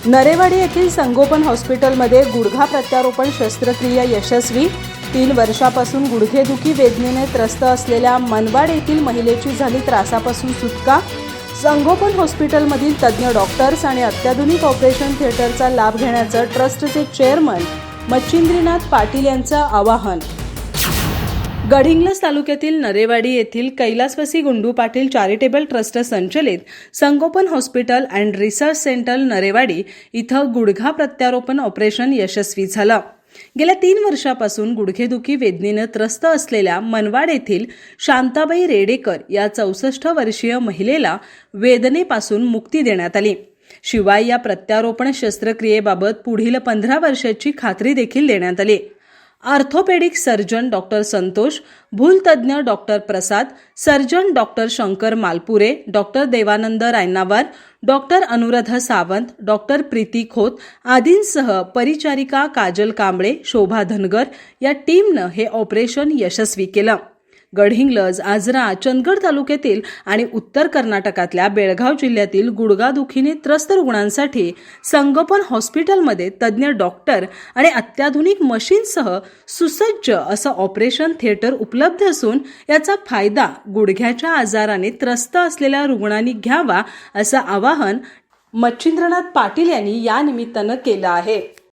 नरेवाडी येथील संगोपन हॉस्पिटलमध्ये गुडघा प्रत्यारोपण शस्त्रक्रिया यशस्वी। 3 वर्षापासून गुडघेदुखी वेदनेने त्रस्त असलेल्या मनवाड येथील महिलेची झाली त्रासापासून सुटका। संगोपन हॉस्पिटलमधील तज्ञ डॉक्टर्स आणि अत्याधुनिक ऑपरेशन थिएटरचा लाभ घेण्याचं ट्रस्टचे चेअरमन मच्छिंद्रनाथ पाटील यांचं आवाहन। गडहिंग्लज तालुक्यातील नरेवाडी येथील कैलासवासी गुंडू पाटील चॅरिटेबल ट्रस्ट संचलित संगोपन हॉस्पिटल अँड रिसर्च सेंटर नरेवाडी इथं गुडघा प्रत्यारोपण ऑपरेशन यशस्वी झालं। गेल्या 3 वर्षापासून गुडघेदुखी वेदनेने त्रस्त असलेल्या मनवाड येथील शांताबाई रेडेकर या 64 वर्षीय महिलेला वेदनेपासून मुक्ती देण्यात आली। शिवाय या प्रत्यारोपण शस्त्रक्रियेबाबत पुढील 15 वर्षाची खात्री देखील देण्यात आली। ऑर्थोपेडिक सर्जन डॉक्टर संतोष, भूलतज्ञ doctor Prasad, surgeon doctor Shankar Malpure, doctor Devanand Raynawar, doctor Anuradha Sawant, doctor Preeti Khot आदींसह परिचारिका काजल कांबळे, शोभा धनगर या टीमनं हे ऑपरेशन यशस्वी केलं। गडहिंग्लज, आजरा, चंदगड तालुक्यातील आणि उत्तर कर्नाटकातल्या बेळगाव जिल्ह्यातील गुडघादुखीने त्रस्त रुग्णांसाठी संगोपन हॉस्पिटलमध्ये तज्ञ डॉक्टर आणि अत्याधुनिक मशीनसह सुसज्ज असं ऑपरेशन थिएटर उपलब्ध असून याचा फायदा गुडघ्याच्या आजाराने त्रस्त असलेल्या रुग्णांनी घ्यावा असं आवाहन मच्छिंद्रनाथ पाटील यांनी या निमित्तानं केलं आहे।